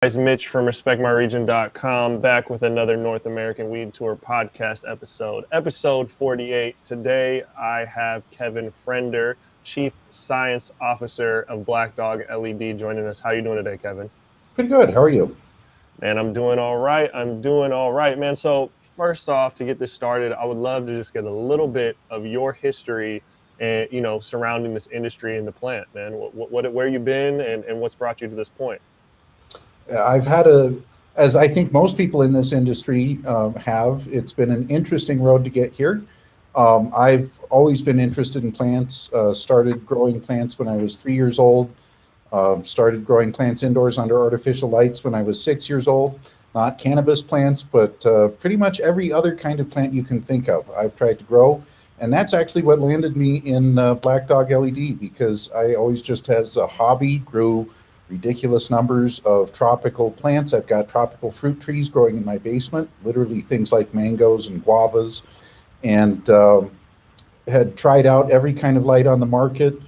Guys, Mitch from RespectMyRegion.com back with another North American Weed Tour podcast episode 48. Today I have Kevin Frender, Chief Science Officer of Black Dog LED, joining us. How are you doing today, Kevin? Pretty good. How are you? Man, I'm doing all right. Man. So first off, to get this started, I would love to just get a little bit of your history and, surrounding this industry and the plant, man. Where you been and what's brought you to this point? I've as I think most people in this industry have, it's been an interesting road to get here. I've always been interested in plants, started growing plants when I was 3 years old, started growing plants indoors under artificial lights when I was 6 years old. Not cannabis plants, but pretty much every other kind of plant you can think of, I've tried to grow. And that's actually what landed me in Black Dog LED, because I always just as a hobby grew ridiculous numbers of tropical plants. I've got tropical fruit trees growing in my basement, literally things like mangoes and guavas, and had tried out every kind of light on the market,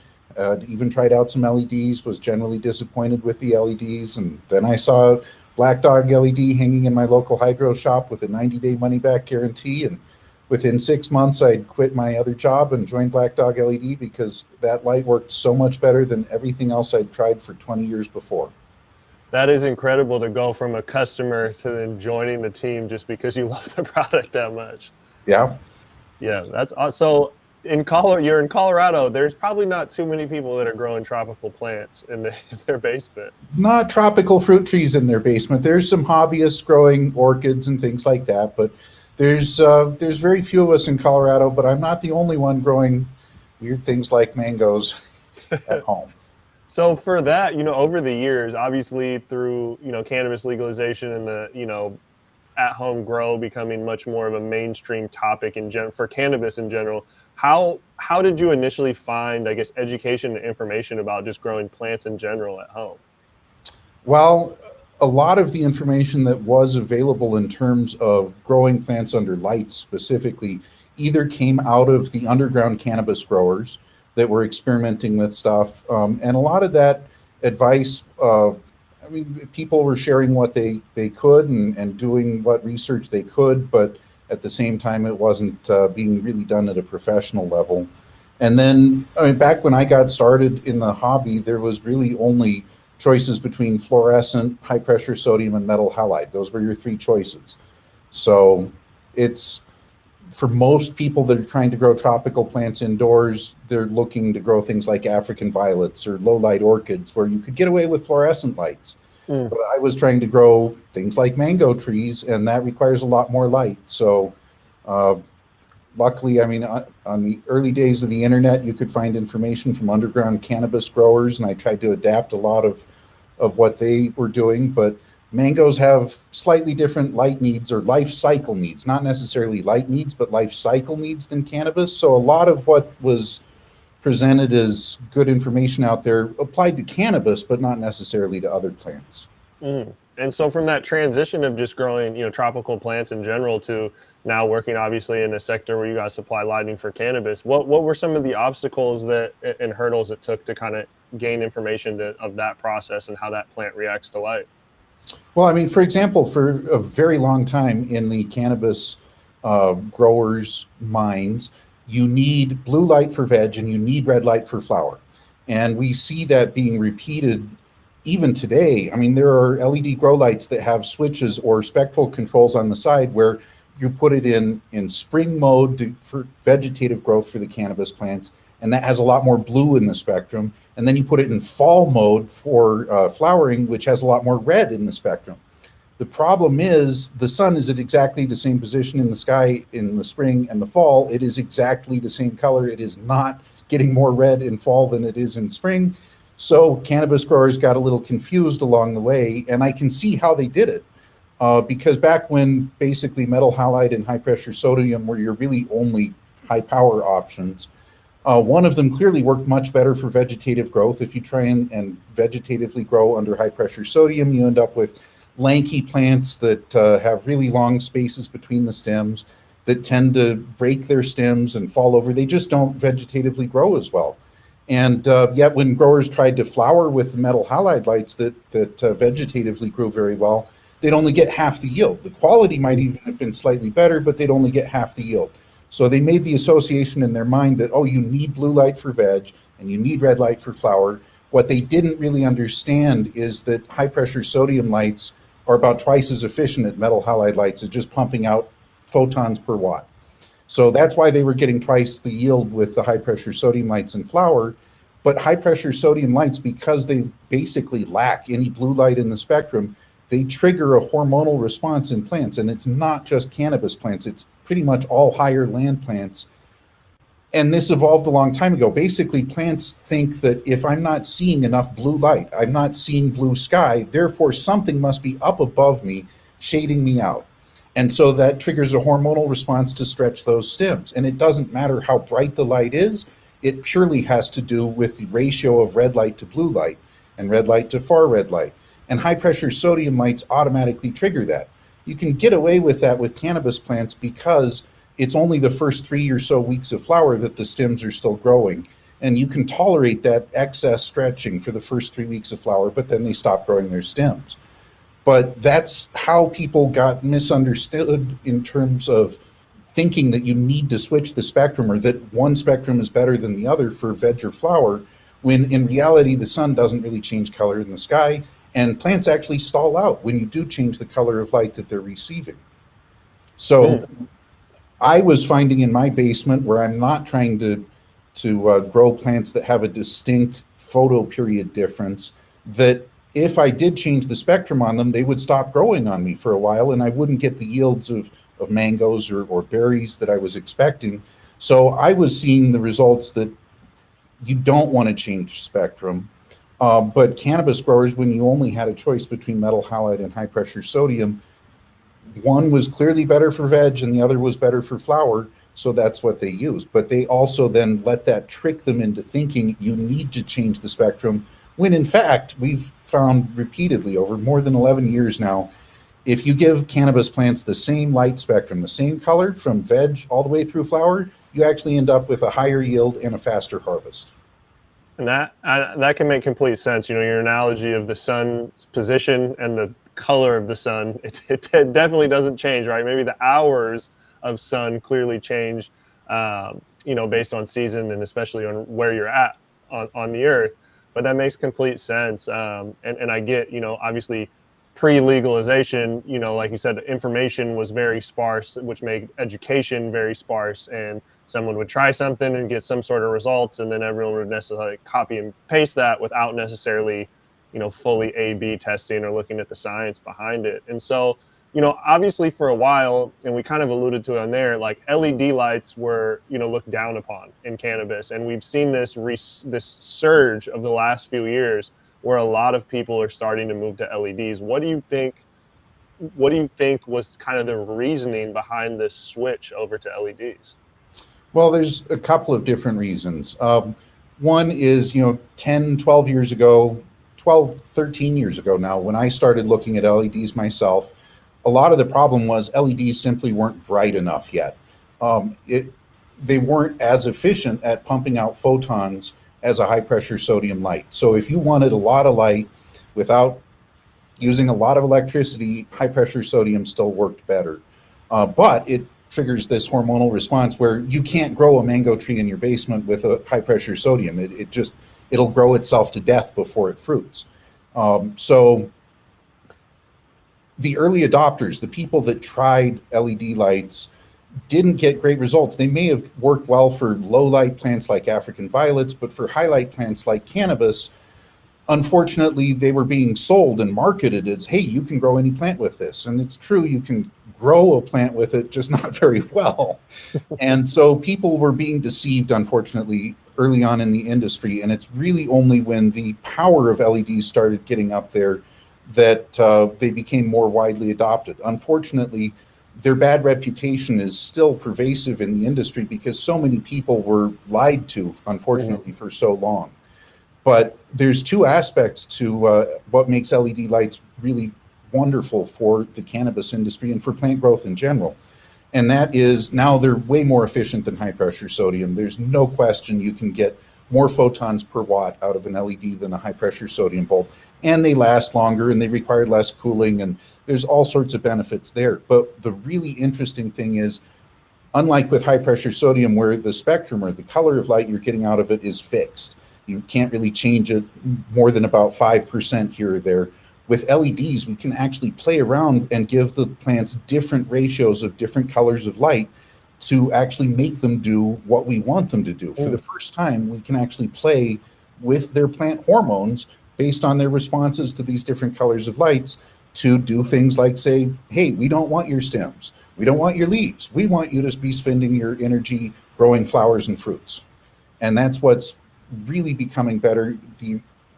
even tried out some LEDs, was generally disappointed with the LEDs. And then I saw Black Dog LED hanging in my local hydro shop with a 90-day money-back guarantee. And within 6 months, I'd quit my other job and joined Black Dog LED because that light worked so much better than everything else I'd tried for 20 years before. That is incredible to go from a customer to then joining the team just because you love the product that much. Yeah. Yeah, that's so. You're in Colorado. There's probably not too many people that are growing tropical plants in their basement. Not tropical fruit trees in their basement. There's some hobbyists growing orchids and things like that, but there's very few of us in Colorado. But I'm not the only one growing weird things like mangoes at home. So for that, over the years, obviously through cannabis legalization and the at-home grow becoming much more of a mainstream topic for cannabis in general, how did you initially find, I guess, education and information about just growing plants in general at home? Well, a lot of the information that was available in terms of growing plants under lights specifically either came out of the underground cannabis growers that were experimenting with stuff. And a lot of that advice, people were sharing what they could and doing what research they could, but at the same time, it wasn't being really done at a professional level. And then, back when I got started in the hobby, there was really only choices between fluorescent, high pressure sodium, and metal halide. Those were your three choices. So it's, for most people that are trying to grow tropical plants indoors, they're looking to grow things like African violets or low light orchids where you could get away with fluorescent lights. But I was trying to grow things like mango trees, and that requires a lot more light. So luckily, on the early days of the internet, you could find information from underground cannabis growers, and I tried to adapt a lot of what they were doing. But mangoes have slightly different light needs or life cycle needs, not necessarily light needs, but life cycle needs than cannabis. So a lot of what was presented as good information out there applied to cannabis, but not necessarily to other plants. And so from that transition of just growing, tropical plants in general to now working obviously in a sector where you guys supply lighting for cannabis, what were some of the obstacles and hurdles it took to kind of gain information of that process and how that plant reacts to light? Well, for example, for a very long time in the cannabis growers' minds, you need blue light for veg and you need red light for flower. And we see that being repeated even today. There are LED grow lights that have switches or spectral controls on the side where you put it in spring mode for vegetative growth for the cannabis plants, and that has a lot more blue in the spectrum. And then you put it in fall mode for flowering, which has a lot more red in the spectrum. The problem is the sun is at exactly the same position in the sky in the spring and the fall. It is exactly the same color. It is not getting more red in fall than it is in spring. So cannabis growers got a little confused along the way, and I can see how they did it. Because back when basically metal halide and high pressure sodium were your really only high power options, one of them clearly worked much better for vegetative growth. If you try and vegetatively grow under high pressure sodium, you end up with lanky plants that have really long spaces between the stems that tend to break their stems and fall over. They just don't vegetatively grow as well. And yet when growers tried to flower with the metal halide lights that vegetatively grew very well, they'd only get half the yield. The quality might even have been slightly better, but they'd only get half the yield. So they made the association in their mind that, oh, you need blue light for veg and you need red light for flower. What they didn't really understand is that high pressure sodium lights are about twice as efficient at metal halide lights as just pumping out photons per watt. So that's why they were getting twice the yield with the high pressure sodium lights in flower. But high pressure sodium lights, because they basically lack any blue light in the spectrum, they trigger a hormonal response in plants. And it's not just cannabis plants, it's pretty much all higher land plants. And this evolved a long time ago. Basically, plants think that if I'm not seeing enough blue light, I'm not seeing blue sky, therefore something must be up above me, shading me out. And so that triggers a hormonal response to stretch those stems. And it doesn't matter how bright the light is, it purely has to do with the ratio of red light to blue light and red light to far red light. And high pressure sodium lights automatically trigger that. You can get away with that with cannabis plants because it's only the first 3 or so weeks of flower that the stems are still growing. And you can tolerate that excess stretching for the first 3 weeks of flower, but then they stop growing their stems. But that's how people got misunderstood in terms of thinking that you need to switch the spectrum or that one spectrum is better than the other for veg or flower, when in reality the sun doesn't really change color in the sky, and plants actually stall out when you do change the color of light that they're receiving. So I was finding in my basement, where I'm not trying to grow plants that have a distinct photo period difference, that if I did change the spectrum on them, they would stop growing on me for a while, and I wouldn't get the yields of mangoes or berries that I was expecting. So I was seeing the results that you don't want to change spectrum. But cannabis growers, when you only had a choice between metal halide and high pressure sodium, one was clearly better for veg and the other was better for flower. So that's what they used. But they also then let that trick them into thinking you need to change the spectrum, when in fact, we've found repeatedly over more than 11 years now, if you give cannabis plants the same light spectrum, the same color from veg all the way through flower, you actually end up with a higher yield and a faster harvest. And that can make complete sense. You know, your analogy of the sun's position and the color of the sun, it definitely doesn't change, right? Maybe the hours of sun clearly change, you know, based on season and especially on where you're at on the earth. But that makes complete sense. And I get, you know, obviously pre-legalization, you know, like you said, information was very sparse, which made education very sparse. And someone would try something and get some sort of results, and then everyone would necessarily copy and paste that without necessarily, you know, fully A/B testing or looking at the science behind it. And so, you know, obviously for a while, and we kind of alluded to it on there, like LED lights were, you know, looked down upon in cannabis. And we've seen this surge of the last few years where a lot of people are starting to move to LEDs. What do you think was kind of the reasoning behind this switch over to LEDs? Well, there's a couple of different reasons. One is, you know, 10, 12 years ago, 12, 13 years ago now, when I started looking at LEDs myself, a lot of the problem was LEDs simply weren't bright enough yet. They weren't as efficient at pumping out photons as a high pressure sodium light. So if you wanted a lot of light without using a lot of electricity, high pressure sodium still worked better. But it triggers this hormonal response where you can't grow a mango tree in your basement with a high pressure sodium. It'll grow itself to death before it fruits. So the early adopters, the people that tried LED lights, didn't get great results. They may have worked well for low light plants like African violets, but for high light plants like cannabis, unfortunately, they were being sold and marketed as, hey, you can grow any plant with this. And it's true, you can grow a plant with it, just not very well. And so people were being deceived, unfortunately, early on in the industry. And it's really only when the power of LEDs started getting up there that they became more widely adopted. Unfortunately, their bad reputation is still pervasive in the industry because so many people were lied to, unfortunately, for so long. But there's two aspects to what makes LED lights really wonderful for the cannabis industry and for plant growth in general. And that is, now they're way more efficient than high pressure sodium. There's no question you can get more photons per watt out of an LED than a high pressure sodium bulb. And they last longer and they require less cooling, and there's all sorts of benefits there. But the really interesting thing is, unlike with high pressure sodium, where the spectrum or the color of light you're getting out of it is fixed, you can't really change it more than about 5% here or there. With LEDs, we can actually play around and give the plants different ratios of different colors of light to actually make them do what we want them to do. For the first time, we can actually play with their plant hormones based on their responses to these different colors of lights to do things like say, hey, we don't want your stems. We don't want your leaves. We want you to be spending your energy growing flowers and fruits. And that's what's really becoming better.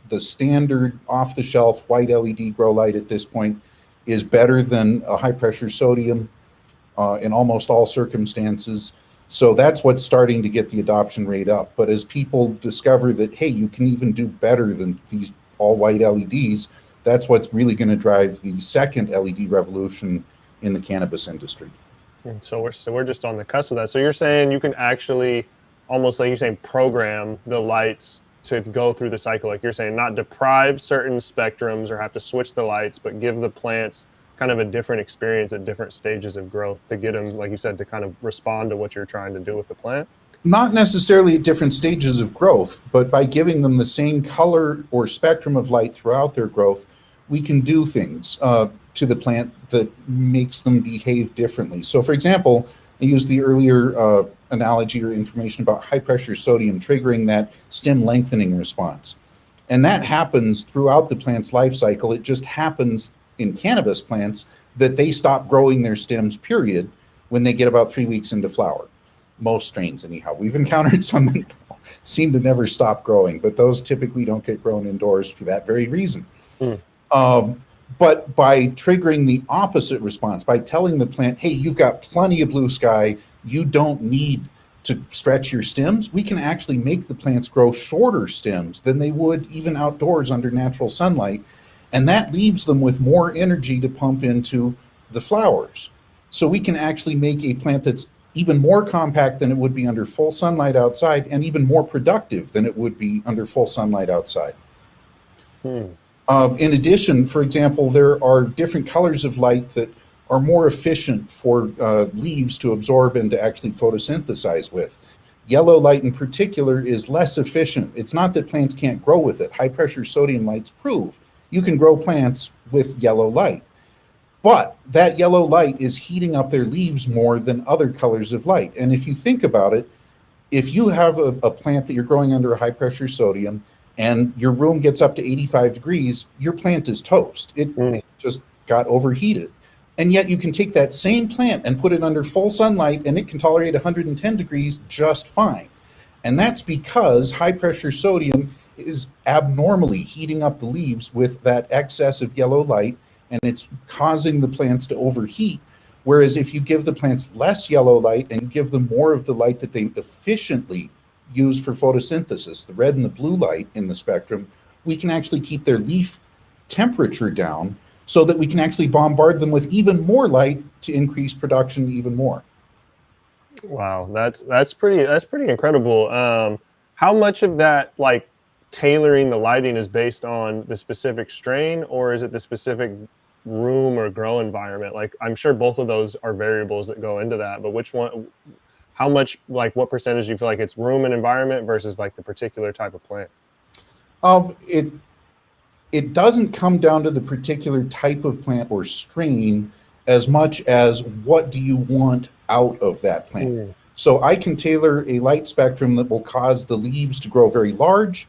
The standard off-the-shelf white LED grow light at this point is better than a high-pressure sodium in almost all circumstances. So that's what's starting to get the adoption rate up. But as people discover that, hey, you can even do better than these all-white LEDs, that's what's really going to drive the second LED revolution in the cannabis industry. So we're just on the cusp of that. So you're saying you can actually, almost like you're saying, program the lights to go through the cycle. Like you're saying, not deprive certain spectrums or have to switch the lights, but give the plants kind of a different experience at different stages of growth to get them, like you said, to kind of respond to what you're trying to do with the plant. Not necessarily at different stages of growth, but by giving them the same color or spectrum of light throughout their growth, we can do things to the plant that makes them behave differently. So for example, I used the earlier analogy or information about high pressure sodium triggering that stem lengthening response. And that happens throughout the plant's life cycle. It just happens in cannabis plants that they stop growing their stems, period, when they get about 3 weeks into flower. Most strains anyhow. We've encountered some that seem to never stop growing, but those typically don't get grown indoors for that very reason. But by triggering the opposite response, by telling the plant, hey, you've got plenty of blue sky, you don't need to stretch your stems, we can actually make the plants grow shorter stems than they would even outdoors under natural sunlight. And that leaves them with more energy to pump into the flowers. So we can actually make a plant that's even more compact than it would be under full sunlight outside, and even more productive than it would be under full sunlight outside. In addition, for example, there are different colors of light that are more efficient for leaves to absorb and to actually photosynthesize with. Yellow light in particular is less efficient. It's not that plants can't grow with it. High pressure sodium lights prove you can grow plants with yellow light. But that yellow light is heating up their leaves more than other colors of light. And if you think about it, if you have a plant that you're growing under a high pressure sodium and your room gets up to 85 degrees, your plant is toast. It just got overheated. And yet you can take that same plant and put it under full sunlight and it can tolerate 110 degrees just fine. And that's because high pressure sodium is abnormally heating up the leaves with that excess of yellow light, and it's causing the plants to overheat. Whereas if you give the plants less yellow light and give them more of the light that they efficiently use for photosynthesis, the red and the blue light in the spectrum, we can actually keep their leaf temperature down so that we can actually bombard them with even more light to increase production even more. Wow, that's pretty incredible. How much of that, like tailoring the lighting, is based on the specific strain, or is it the specific room or grow environment? Like, I'm sure both of those are variables that go into that, but which one, how much, like what percentage do you feel like it's room and environment versus like the particular type of plant? It doesn't come down to the particular type of plant or strain as much as what do you want out of that plant. So I can tailor a light spectrum that will cause the leaves to grow very large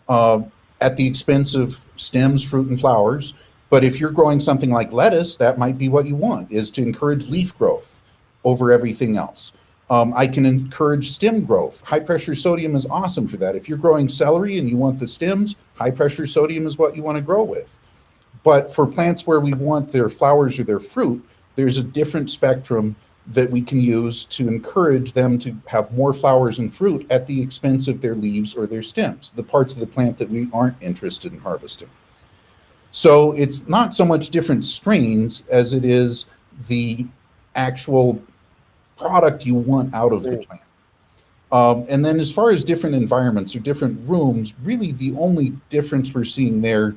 at the expense of stems, fruit, and flowers. But if you're growing something like lettuce, that might be what you want, is to encourage leaf growth over everything else. I can encourage stem growth. High pressure sodium is awesome for that. If you're growing celery and you want the stems, high pressure sodium is what you want to grow with. But for plants where we want their flowers or their fruit, there's a different spectrum that we can use to encourage them to have more flowers and fruit at the expense of their leaves or their stems, the parts of the plant that we aren't interested in harvesting. So it's not so much different strains as it is the actual product you want out of the plant. And then as far as different environments or different rooms, really the only difference we're seeing there,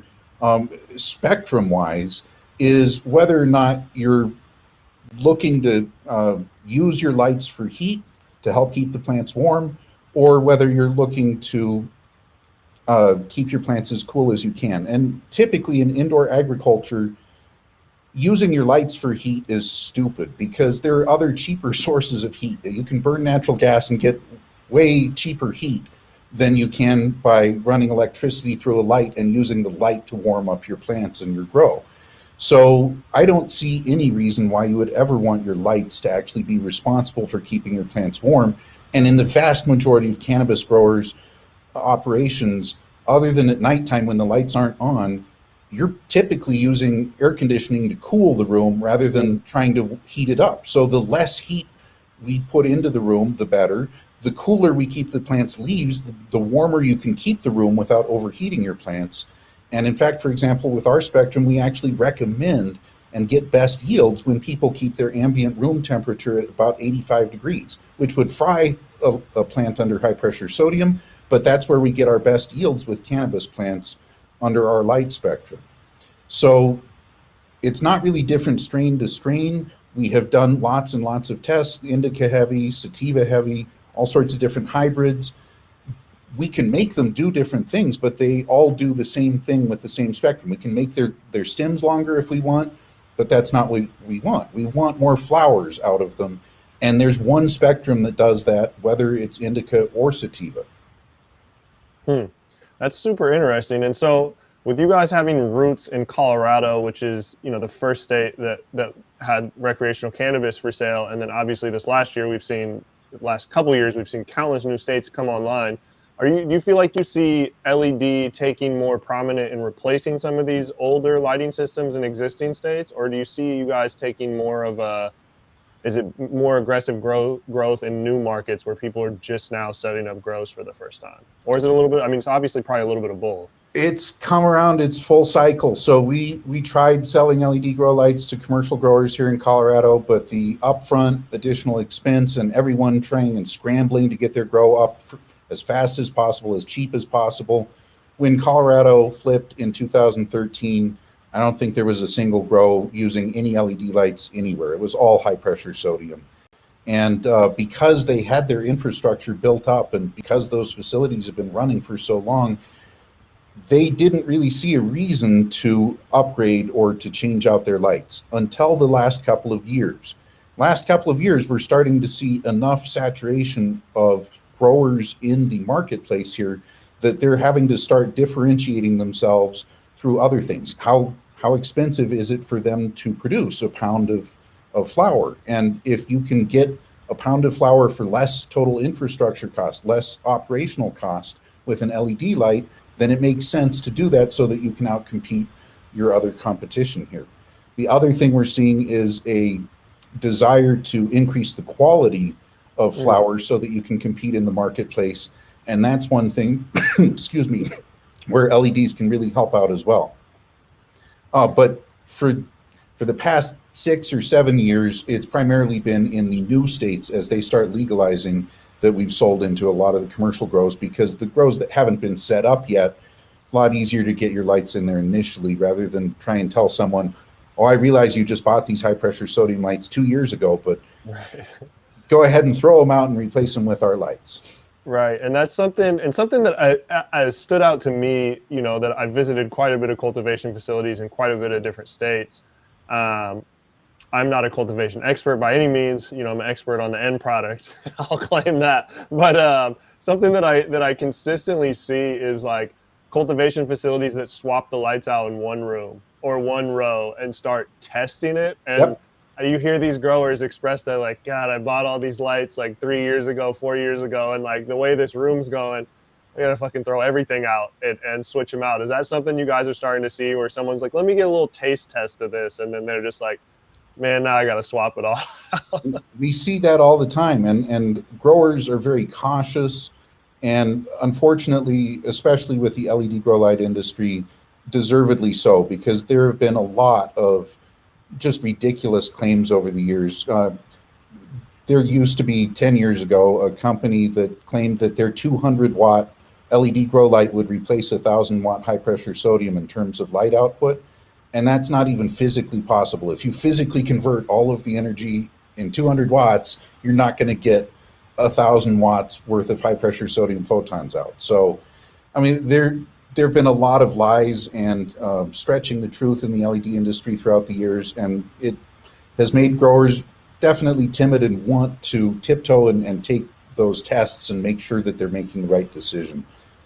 spectrum wise, is whether or not you're looking to use your lights for heat to help keep the plants warm, or whether you're looking to keep your plants as cool as you can. And typically in indoor agriculture, using your lights for heat is stupid because there are other cheaper sources of heat. You can burn natural gas and get way cheaper heat than you can by running electricity through a light and using the light to warm up your plants and your grow. So I don't see any reason why you would ever want your lights to actually be responsible for keeping your plants warm. And in the vast majority of cannabis growers' operations, other than at nighttime when the lights aren't on, you're typically using air conditioning to cool the room rather than trying to heat it up. So the less heat we put into the room, the better. The cooler we keep the plants' leaves, the warmer you can keep the room without overheating your plants. And in fact, for example, with our spectrum, we actually recommend and get best yields when people keep their ambient room temperature at about 85 degrees, which would fry a plant under high pressure sodium, but that's where we get our best yields with cannabis plants under our light spectrum. So it's not really different strain to strain. We have done lots and lots of tests, indica heavy, sativa heavy, all sorts of different hybrids. We can make them do different things, but they all do the same thing with the same spectrum. We can make their stems longer if we want, but that's not what we want. We want more flowers out of them. And there's one spectrum that does that, whether it's indica or sativa. That's super interesting. And so, with you guys having roots in Colorado, which is the first state that had recreational cannabis for sale, and then obviously this last year last couple of years we've seen countless new states come online. Do you feel like you see LED taking more prominent in replacing some of these older lighting systems in existing states, or do you see you guys taking more of is it more aggressive growth in new markets where people are just now setting up grows for the first time? Or is it a little bit, it's obviously probably a little bit of both. It's come around its full cycle. So we tried selling LED grow lights to commercial growers here in Colorado, but the upfront additional expense and everyone trying and scrambling to get their grow up as fast as possible, as cheap as possible. When Colorado flipped in 2013, I don't think there was a single grow using any LED lights anywhere. It was all high pressure sodium. And because they had their infrastructure built up and because those facilities have been running for so long, they didn't really see a reason to upgrade or to change out their lights until the last couple of years. Last couple of years, we're starting to see enough saturation of growers in the marketplace here that they're having to start differentiating themselves through other things. How expensive is it for them to produce a pound of flower? And if you can get a pound of flower for less total infrastructure cost, less operational cost with an LED light, then it makes sense to do that so that you can outcompete your other competition here. The other thing we're seeing is a desire to increase the quality of flowers so that you can compete in the marketplace. And that's one thing, excuse me, where LEDs can really help out as well. But for the past 6 or 7 years, it's primarily been in the new states as they start legalizing that we've sold into a lot of the commercial grows, because the grows that haven't been set up yet, it's a lot easier to get your lights in there initially rather than try and tell someone, oh, I realize you just bought these high pressure sodium lights 2 years ago, but go ahead and throw them out and replace them with our lights. Right. And that's something that I stood out to me, that I visited quite a bit of cultivation facilities in quite a bit of different states. I'm not a cultivation expert by any means. I'm an expert on the end product. I'll claim that. But something that I consistently see is like cultivation facilities that swap the lights out in one room or one row and start testing it. And you hear these growers express that, like, God, I bought all these lights like 3 years ago, 4 years ago, and like the way this room's going, I gotta fucking throw everything out and switch them out. Is that something you guys are starting to see where someone's like, let me get a little taste test of this, and then they're just like, man, now I got to swap it all out? We see that all the time, and growers are very cautious. And unfortunately, especially with the LED grow light industry, deservedly so, because there have been a lot of just ridiculous claims over the years. there used to be 10 years ago a company that claimed that their 200-watt LED grow light would replace a 1,000-watt high-pressure sodium in terms of light output. And that's not even physically possible. If you physically convert all of the energy in 200 watts, you're not going to get 1,000 watts worth of high-pressure sodium photons out. So, I mean, there have been a lot of lies and stretching the truth in the LED industry throughout the years, and it has made growers definitely timid and want to tiptoe and take those tests and make sure that they're making the right decision.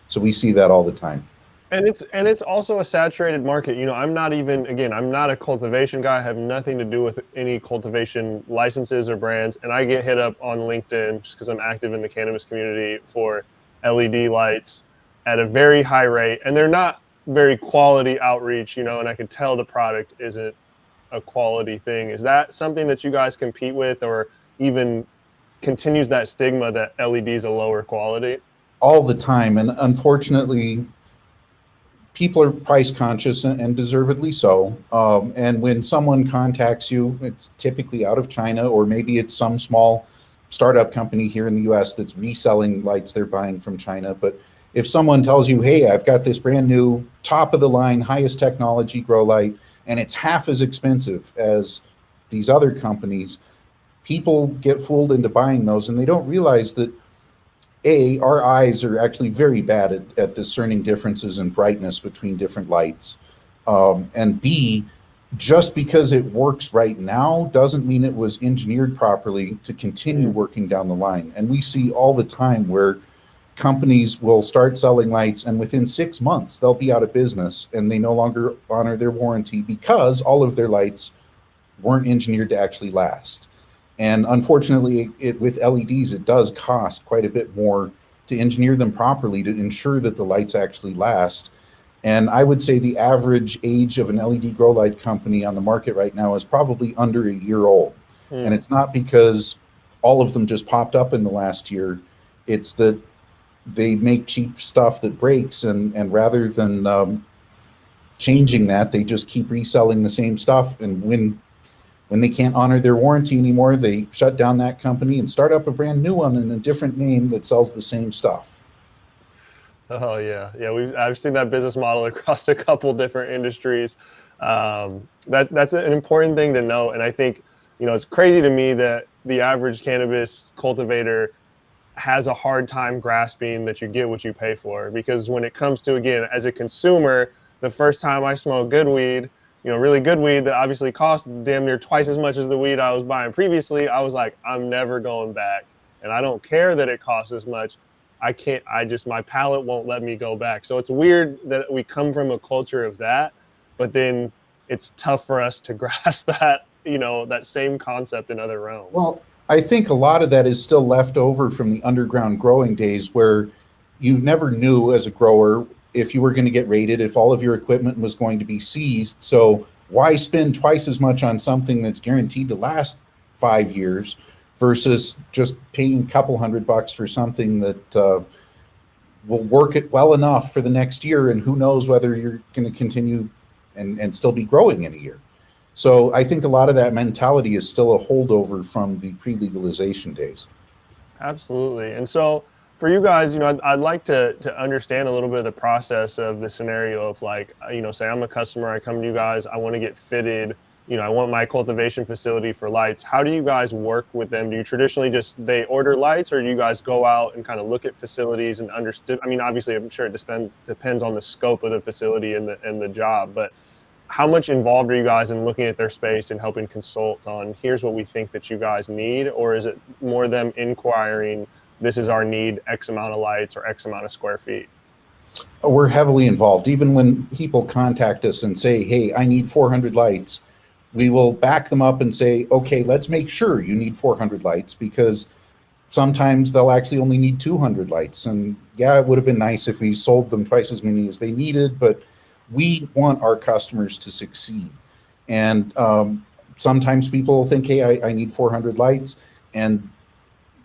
So we see that all the time. And it's also a saturated market. You know, I'm not even, again, I'm not a cultivation guy. I have nothing to do with any cultivation licenses or brands. And I get hit up on LinkedIn just because I'm active in the cannabis community for LED lights at a very high rate. And they're not very quality outreach, you know, and I can tell the product isn't a quality thing. Is that something that you guys compete with, or even continues that stigma that LED is a lower quality? All the time. And unfortunately, people are price conscious and deservedly so. And when someone contacts you, it's typically out of China, or maybe it's some small startup company here in the US that's reselling lights they're buying from China. But if someone tells you, hey, I've got this brand new top of the line, highest technology grow light, and it's half as expensive as these other companies, people get fooled into buying those, and they don't realize that our eyes are actually very bad at discerning differences in brightness between different lights. And B, just because it works right now doesn't mean it was engineered properly to continue working down the line. And we see all the time where companies will start selling lights, and within 6 months they'll be out of business and they no longer honor their warranty because all of their lights weren't engineered to actually last. And unfortunately, with LEDs, it does cost quite a bit more to engineer them properly to ensure that the lights actually last. And I would say the average age of an LED grow light company on the market right now is probably under a year old. And it's not because all of them just popped up in the last year. It's that they make cheap stuff that breaks, and rather than changing that, they just keep reselling the same stuff. And when they can't honor their warranty anymore, they shut down that company and start up a brand new one in a different name that sells the same stuff. Oh yeah, yeah. I've seen that business model across a couple different industries. That's an important thing to know, and I think, you know, it's crazy to me that the average cannabis cultivator has a hard time grasping that you get what you pay for. Because when it comes to, again, as a consumer, the first time I smoked good weed, you know, really good weed that obviously cost damn near twice as much as the weed I was buying previously, I was like, I'm never going back. And I don't care that it costs as much. My palate won't let me go back. So it's weird that we come from a culture of that, but then it's tough for us to grasp that, you know, that same concept in other realms. Well, I think a lot of that is still left over from the underground growing days, where you never knew as a grower if you were going to get raided, if all of your equipment was going to be seized. So why spend twice as much on something that's guaranteed to last 5 years versus just paying a couple $100 for something that will work it well enough for the next year, and who knows whether you're going to continue and still be growing in a year. So I think a lot of that mentality is still a holdover from the pre-legalization days. Absolutely. And so for you guys, you know, I'd like to understand a little bit of the process of the scenario of, like, you know, say I'm a customer, I come to you guys, I want to get fitted, you know, I want my cultivation facility for lights. How do you guys work with them? Do you traditionally just, they order lights, or do you guys go out and kind of look at facilities and understand? I mean, obviously I'm sure it depends on the scope of the facility and the job, but how much involved are you guys in looking at their space and helping consult on, here's what we think that you guys need? Or is it more them inquiring, this is our need, X amount of lights or X amount of square feet? We're heavily involved. Even when people contact us and say, hey, I need 400 lights, we will back them up and say, okay, let's make sure you need 400 lights, because sometimes they'll actually only need 200 lights. And yeah, it would have been nice if we sold them twice as many as they needed, but we want our customers to succeed. And sometimes people think, hey, I need 400 lights, and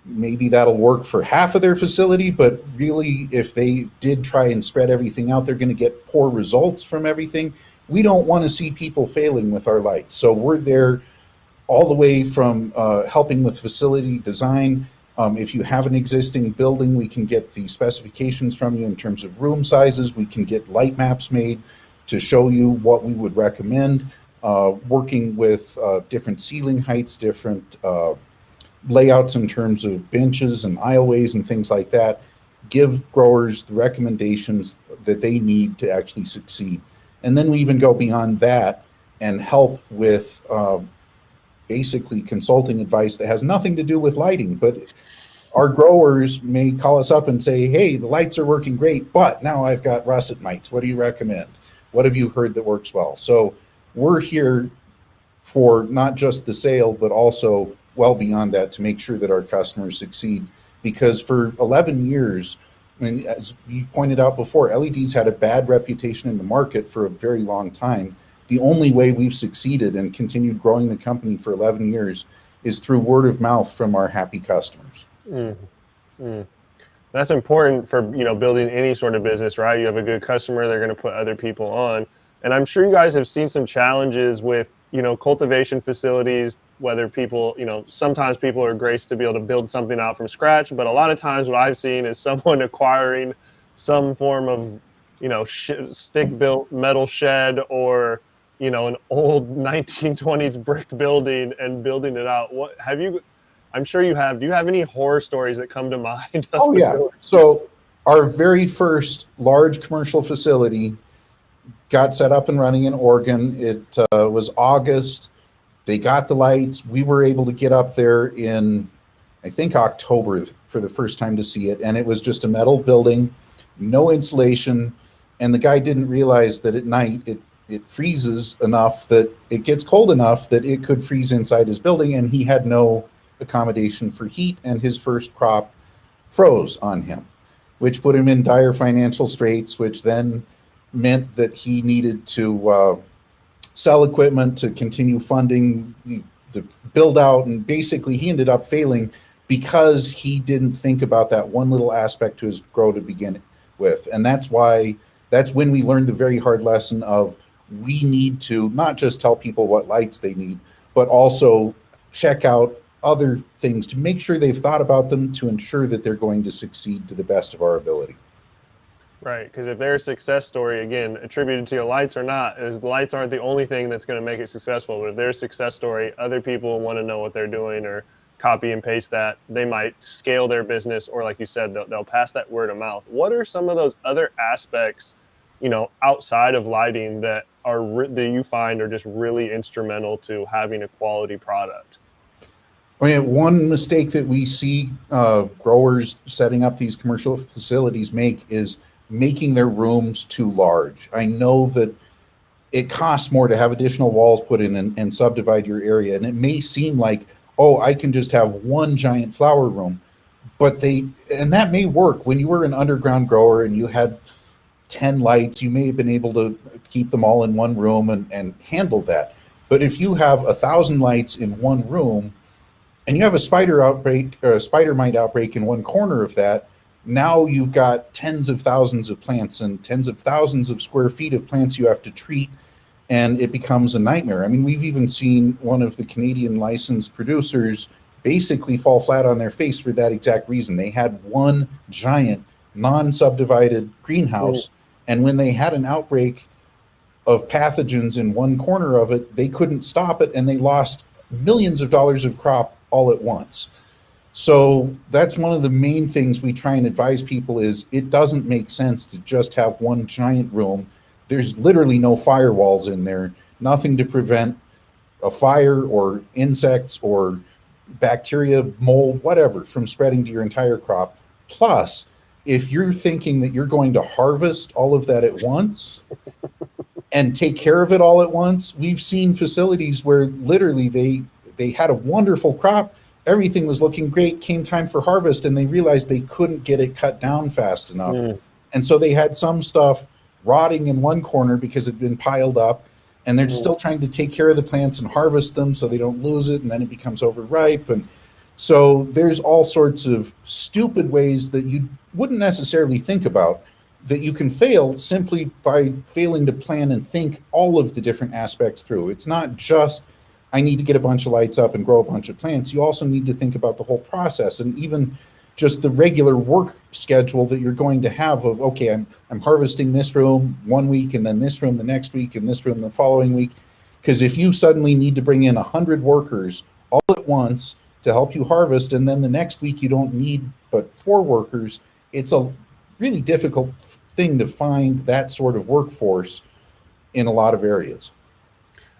maybe that'll work for half of their facility, but really, if they did try and spread everything out, they're going to get poor results from everything. We don't want to see people failing with our lights. So we're there all the way from helping with facility design. If you have an existing building, we can get the specifications from you in terms of room sizes. We can get light maps made to show you what we would recommend. Working with different ceiling heights, different layouts in terms of benches and aisleways and things like that. Give growers the recommendations that they need to actually succeed. And then we even go beyond that and help with basically consulting advice that has nothing to do with lighting. But our growers may call us up and say, hey, the lights are working great, but now I've got russet mites. What do you recommend? What have you heard that works well? So we're here for not just the sale, but also well beyond that to make sure that our customers succeed. Because for 11 years, I mean, as you pointed out before, LEDs had a bad reputation in the market for a very long time. The only way we've succeeded and continued growing the company for 11 years is through word of mouth from our happy customers. That's important for, building any sort of business, right? You have a good customer, they're going to put other people on. And I'm sure you guys have seen some challenges with, cultivation facilities, whether people, sometimes people are graced to be able to build something out from scratch, but a lot of times what I've seen is someone acquiring some form of, stick-built metal shed or, an old 1920s brick building and building it out. I'm sure you have. Do you have any horror stories that come to mind? Oh, yeah. So our very first large commercial facility got set up and running in Oregon. It was August. They got the lights. We were able to get up there in, I think, October for the first time to see it. And it was just a metal building, no insulation. And the guy didn't realize that at night it freezes enough that it gets cold enough that it could freeze inside his building. And he had no accommodation for heat. And his first crop froze on him, which put him in dire financial straits, which then meant that he needed to sell equipment to continue funding the build out. And basically he ended up failing because he didn't think about that one little aspect to his grow to begin with. And that's when we learned the very hard lesson of we need to not just tell people what lights they need, but also check out other things to make sure they've thought about them to ensure that they're going to succeed to the best of our ability. Right, because if they're a success story, again, attributed to your lights or not, the lights aren't the only thing that's going to make it successful. But if they're a success story, other people want to know what they're doing or copy and paste that. They might scale their business, or like you said, they'll pass that word of mouth. What are some of those other aspects, outside of lighting that you find are just really instrumental to having a quality product? I mean, one mistake that we see growers setting up these commercial facilities make is making their rooms too large. I know that it costs more to have additional walls put in and subdivide your area. And it may seem like, oh, I can just have one giant flower room. And that may work. When you were an underground grower and you had 10 lights, you may have been able to keep them all in one room and handle that. But if you have 1,000 lights in one room and you have a spider outbreak or a spider mite outbreak in one corner of that, now you've got tens of thousands of plants and tens of thousands of square feet of plants you have to treat, and it becomes a nightmare. I mean, we've even seen one of the Canadian licensed producers basically fall flat on their face for that exact reason. They had one giant non-subdivided greenhouse, and when they had an outbreak of pathogens in one corner of it, they couldn't stop it, and they lost millions of dollars of crop all at once. So that's one of the main things we try and advise people is it doesn't make sense to just have one giant room. There's literally no firewalls in there, nothing to prevent a fire or insects or bacteria, mold, whatever, from spreading to your entire crop. Plus, if you're thinking that you're going to harvest all of that at once and take care of it all at once, we've seen facilities where literally they had a wonderful crop. Everything was looking great, came time for harvest, and they realized they couldn't get it cut down fast enough. And so they had some stuff rotting in one corner because it had been piled up, and they're still trying to take care of the plants and harvest them so they don't lose it, and then it becomes overripe. And so there's all sorts of stupid ways that you wouldn't necessarily think about that you can fail simply by failing to plan and think all of the different aspects through. It's not just I need to get a bunch of lights up and grow a bunch of plants, you also need to think about the whole process and even just the regular work schedule that you're going to have of, okay, I'm harvesting this room one week and then this room the next week and this room the following week. Because if you suddenly need to bring in 100 workers all at once to help you harvest, and then the next week you don't need but 4 workers, it's a really difficult thing to find that sort of workforce in a lot of areas.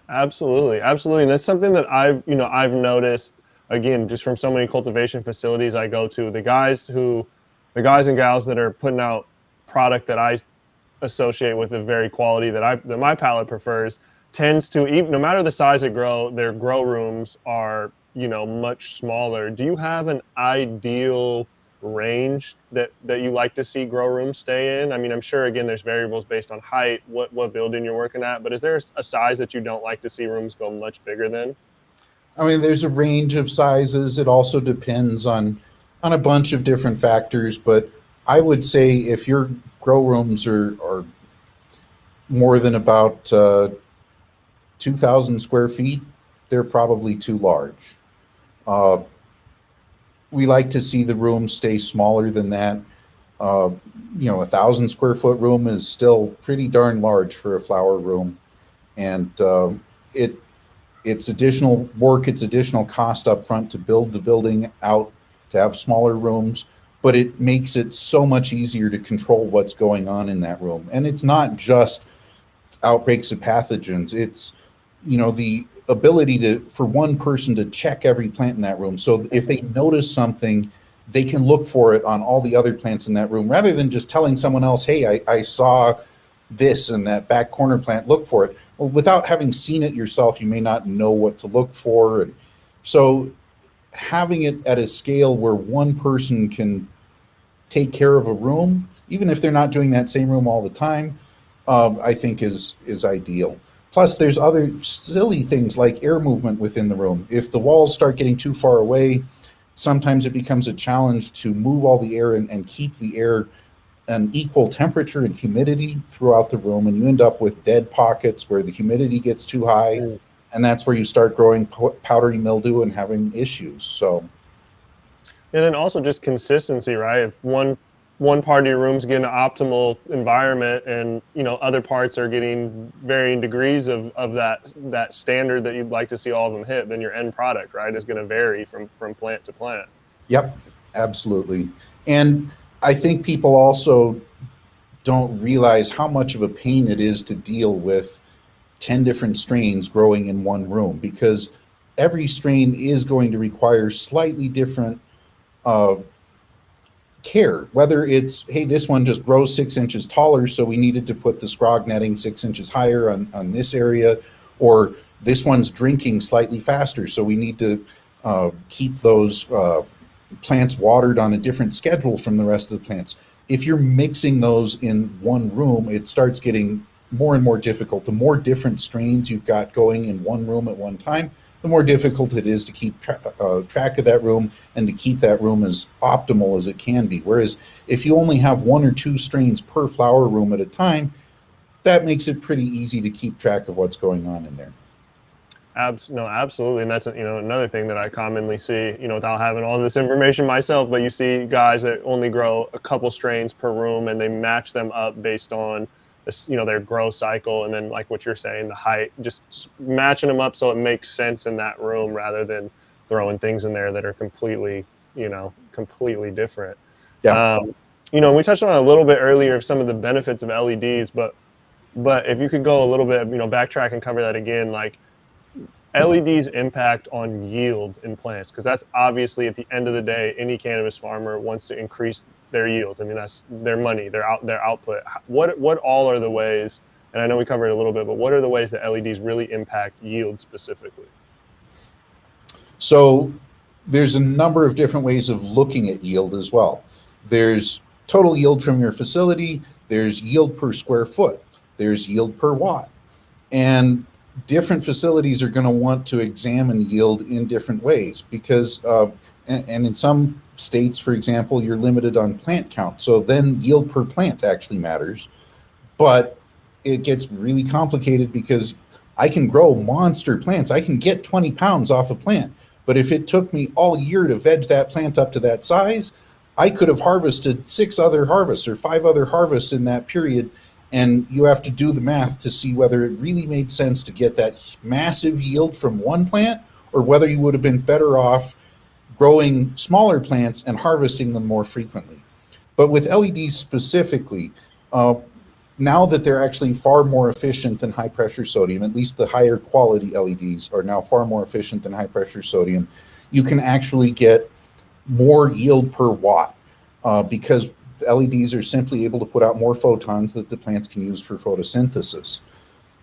Absolutely, absolutely, and that's something that I've noticed again just from so many cultivation facilities I go to. The guys and gals that are putting out product that I associate with the very quality that my palate prefers tends to, even no matter the size of grow, their grow rooms are much smaller. Do you have an ideal range that you like to see grow rooms stay in? I mean, I'm sure again there's variables based on height, what building you're working at, but is there a size that you don't like to see rooms go much bigger than? I mean, there's a range of sizes. It also depends on a bunch of different factors, but I would say if your grow rooms are more than about 2,000 square feet, they're probably too large. Uh, we like to see the rooms stay smaller than that. Uh, 1,000 square foot room is still pretty darn large for a flower room, and it it's additional work, it's additional cost up front to build the building out to have smaller rooms, but it makes it so much easier to control what's going on in that room. And it's not just outbreaks of pathogens. It's the ability to for one person to check every plant in that room. So if they notice something, they can look for it on all the other plants in that room rather than just telling someone else, hey, I saw this in that back corner plant, look for it. Well, without having seen it yourself, you may not know what to look for. And so having it at a scale where one person can take care of a room, even if they're not doing that same room all the time, I think is ideal. Plus, there's other silly things like air movement within the room. If the walls start getting too far away, sometimes it becomes a challenge to move all the air and keep the air an equal temperature and humidity throughout the room, and you end up with dead pockets where the humidity gets too high, Mm. and that's where you start growing powdery mildew and having issues. So And then also just consistency, right? If one part of your room's getting an optimal environment and other parts are getting varying degrees of that standard that you'd like to see all of them hit, then your end product, right, is going to vary from plant to plant. yep, absolutely. And I think people also don't realize how much of a pain it is to deal with 10 different strains growing in one room, because every strain is going to require slightly different uh, care. Whether it's, hey, this one just grows 6 inches taller, so we needed to put the scrog netting 6 inches higher on this area, or this one's drinking slightly faster, so we need to keep those plants watered on a different schedule from the rest of the plants. If you're mixing those in one room, it starts getting more and more difficult. The more different strains you've got going in one room at one time, the more difficult it is to keep track of that room and to keep that room as optimal as it can be. Whereas if you only have 1 or 2 strains per flower room at a time, that makes it pretty easy to keep track of what's going on in there. No, absolutely, and that's another thing that I commonly see. Without having all this information myself, but you see guys that only grow a couple strains per room, and they match them up based on this, their grow cycle, and then like what you're saying, the height, just matching them up so it makes sense in that room rather than throwing things in there that are completely different. Yeah. Um, we touched on it a little bit earlier of some of the benefits of LEDs, but if you could go a little bit, backtrack and cover that again, like LED's impact on yield in plants, because that's obviously at the end of the day, any cannabis farmer wants to increase their yield. I mean, that's their money, their output. What all are the ways? And I know we covered it a little bit, but what are the ways that LEDs really impact yield specifically? So there's a number of different ways of looking at yield as well. There's total yield from your facility, there's yield per square foot, there's yield per watt. And different facilities are going to want to examine yield in different ways because, and in some states, for example, you're limited on plant count. So then yield per plant actually matters. But it gets really complicated because I can grow monster plants. I can get 20 pounds off a plant. But if it took me all year to veg that plant up to that size, I could have harvested 6 other harvests or 5 other harvests in that period. And you have to do the math to see whether it really made sense to get that massive yield from one plant, or whether you would have been better off growing smaller plants and harvesting them more frequently. But with LEDs specifically, now that they're actually far more efficient than high pressure sodium, at least the higher quality LEDs are now far more efficient than high pressure sodium, you can actually get more yield per watt because the LEDs are simply able to put out more photons that the plants can use for photosynthesis.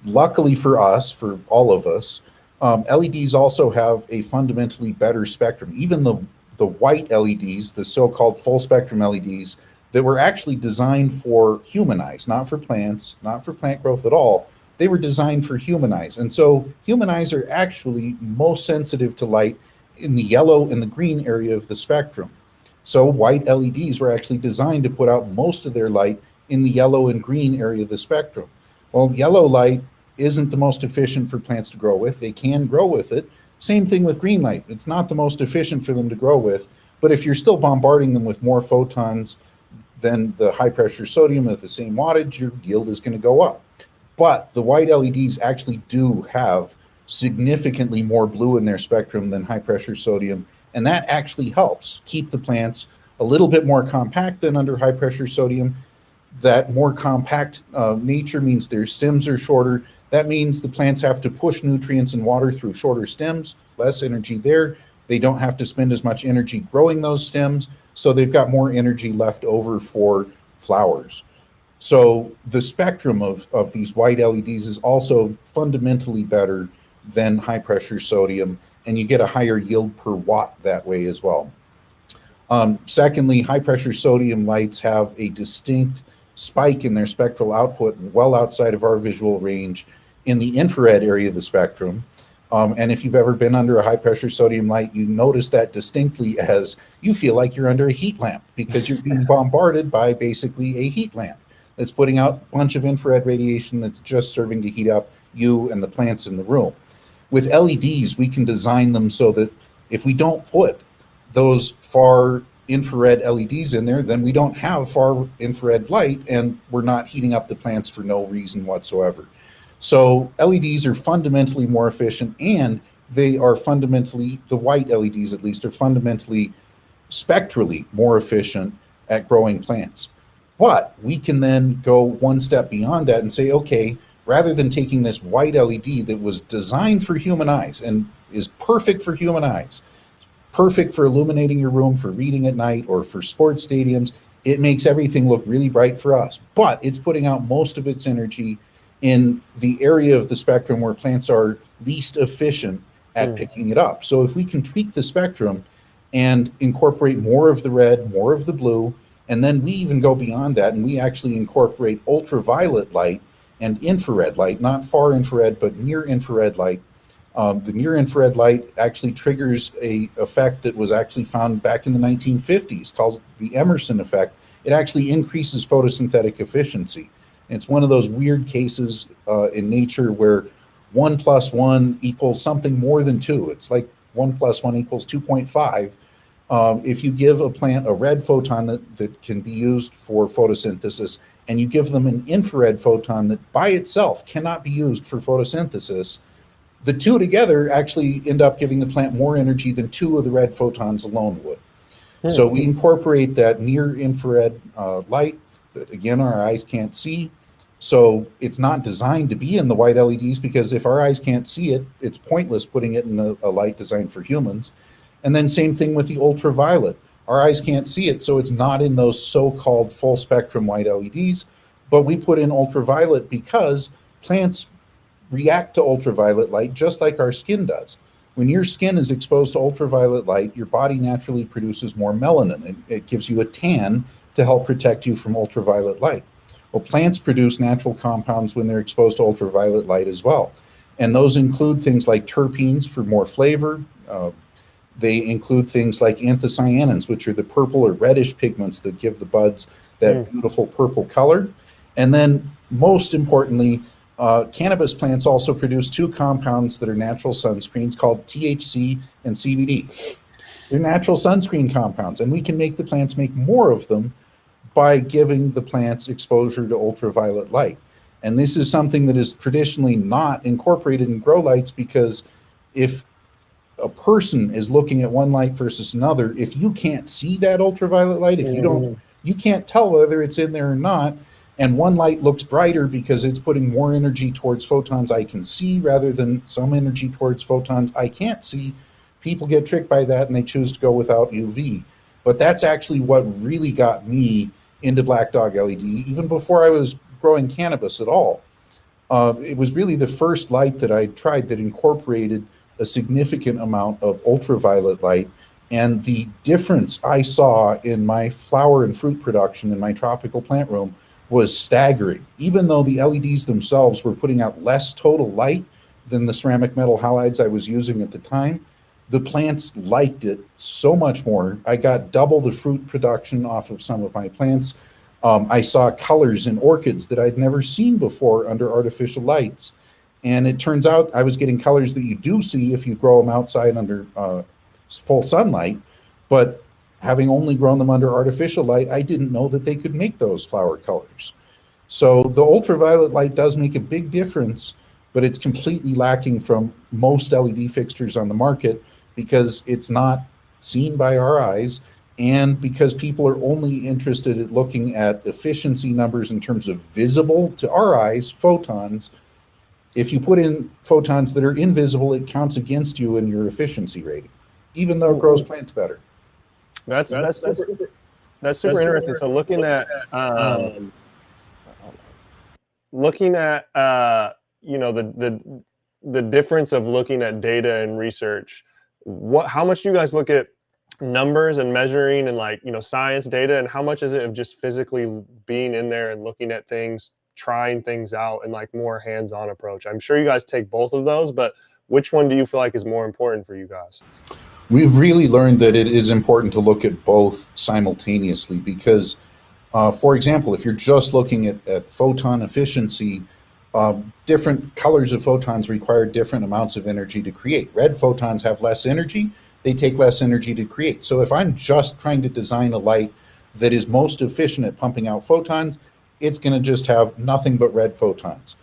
Luckily for us, for all of us, LEDs also have a fundamentally better spectrum. Even the white LEDs, the so-called full spectrum LEDs, that were actually designed for human eyes, not for plants, not for plant growth at all. They were designed for human eyes. And so human eyes are actually most sensitive to light in the yellow and the green area of the spectrum. So white LEDs were actually designed to put out most of their light in the yellow and green area of the spectrum. Well, yellow light isn't the most efficient for plants to grow with. They can grow with it. Same thing with green light. It's not the most efficient for them to grow with, but if you're still bombarding them with more photons than the high pressure sodium at the same wattage, your yield is going to go up. But the white LEDs actually do have significantly more blue in their spectrum than high pressure sodium, and that actually helps keep the plants a little bit more compact than under high pressure sodium. That more compact nature means their stems are shorter. That means the plants have to push nutrients and water through shorter stems, less energy there. They don't have to spend as much energy growing those stems, so they've got more energy left over for flowers. So the spectrum of these white LEDs is also fundamentally better than high pressure sodium, and you get a higher yield per watt that way as well. Secondly, high pressure sodium lights have a distinct spike in their spectral output well outside of our visual range in the infrared area of the spectrum. And if you've ever been under a high pressure sodium light, you notice that distinctly as you feel like you're under a heat lamp because you're being bombarded by basically a heat lamp that's putting out a bunch of infrared radiation that's just serving to heat up you and the plants in the room. With LEDs, we can design them so that if we don't put those far infrared LEDs in there, then we don't have far infrared light and we're not heating up the plants for no reason whatsoever. So LEDs are fundamentally more efficient, and they are fundamentally, the white LEDs at least, are fundamentally spectrally more efficient at growing plants. But we can then go one step beyond that and say, okay, rather than taking this white LED that was designed for human eyes and is perfect for human eyes, perfect for illuminating your room, for reading at night, or for sports stadiums, it makes everything look really bright for us. But it's putting out most of its energy in the area of the spectrum where plants are least efficient at picking it up. So if we can tweak the spectrum and incorporate more of the red, more of the blue, and then we even go beyond that and we actually incorporate ultraviolet light and infrared light, not far infrared, but near infrared light. The near infrared light actually triggers a effect that was actually found back in the 1950s called the Emerson effect. It actually increases photosynthetic efficiency. It's one of those weird cases in nature where 1 + 1 equals something more than 2. It's like 1 + 1 equals 2.5. If you give a plant a red photon that can be used for photosynthesis, and you give them an infrared photon that by itself cannot be used for photosynthesis, the two together actually end up giving the plant more energy than 2 of the red photons alone would. So we incorporate that near infrared light that, again, our eyes can't see. So it's not designed to be in the white LEDs because if our eyes can't see it, it's pointless putting it in a light designed for humans. And then same thing with the ultraviolet. Our eyes can't see it, so it's not in those so-called full spectrum white LEDs, but we put in ultraviolet because plants react to ultraviolet light just like our skin does. When your skin is exposed to ultraviolet light, your body naturally produces more melanin, and it gives you a tan to help protect you from ultraviolet light. Well, plants produce natural compounds when they're exposed to ultraviolet light as well. And those include things like terpenes for more flavor. They include things like anthocyanins, which are the purple or reddish pigments that give the buds that beautiful purple color. And then most importantly, Cannabis plants also produce two compounds that are natural sunscreens called THC and CBD. They're natural sunscreen compounds, and we can make the plants make more of them by giving the plants exposure to ultraviolet light. And this is something that is traditionally not incorporated in grow lights, because if a person is looking at one light versus another, if you can't see that ultraviolet light, if you don't, you can't tell whether it's in there or not. And one light looks brighter because it's putting more energy towards photons I can see rather than some energy towards photons I can't see. People get tricked by that and they choose to go without UV. But that's actually what really got me into Black Dog LED, even before I was growing cannabis at all. It was really the first light that I tried that incorporated a significant amount of ultraviolet light. And the difference I saw in my flower and fruit production in my tropical plant room was staggering. Even though the LEDs themselves were putting out less total light than the ceramic metal halides I was using at the time, the plants liked it so much more. I got double the fruit production off of some of my plants. I saw colors in orchids that I'd never seen before under artificial lights. And it turns out I was getting colors that you do see if you grow them outside under full sunlight. But having only grown them under artificial light, I didn't know that they could make those flower colors. So the ultraviolet light does make a big difference, but it's completely lacking from most LED fixtures on the market because it's not seen by our eyes, and because people are only interested in looking at efficiency numbers in terms of visible to our eyes photons. If you put in photons that are invisible, it counts against you in your efficiency rating, even though it grows plants better. That's super interesting. So looking at you know, the difference of looking at data and research, how much do you guys look at numbers and measuring and, like, you know, science data, and how much is it of just physically being in there and looking at things, trying things out, and like more hands-on approach? I'm sure you guys take both of those, but which one do you feel like is more important for you guys? We've really learned that it is important to look at both simultaneously because, for example, if you're just looking at photon efficiency, different colors of photons require different amounts of energy to create. Red photons have less energy. They take less energy to create. So if I'm just trying to design a light that is most efficient at pumping out photons, it's going to just have nothing but red photons.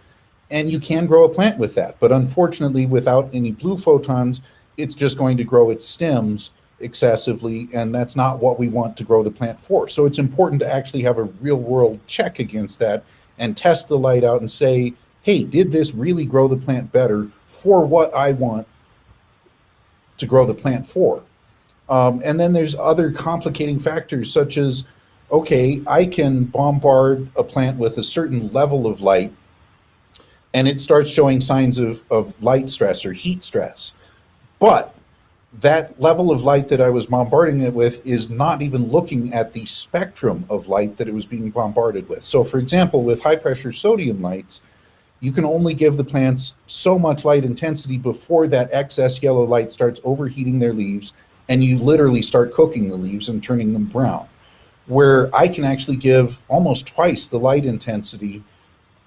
And you can grow a plant with that. But unfortunately, without any blue photons, it's just going to grow its stems excessively, and that's not what we want to grow the plant for. So it's important to actually have a real world check against that and test the light out and say, hey, did this really grow the plant better for what I want to grow the plant for? And then there's other complicating factors such as, okay, I can bombard a plant with a certain level of light and it starts showing signs of light stress or heat stress. But that level of light that I was bombarding it with is not even looking at the spectrum of light that it was being bombarded with. So for example, with high pressure sodium lights, you can only give the plants so much light intensity before that excess yellow light starts overheating their leaves, and you literally start cooking the leaves and turning them brown. Where I can actually give almost twice the light intensity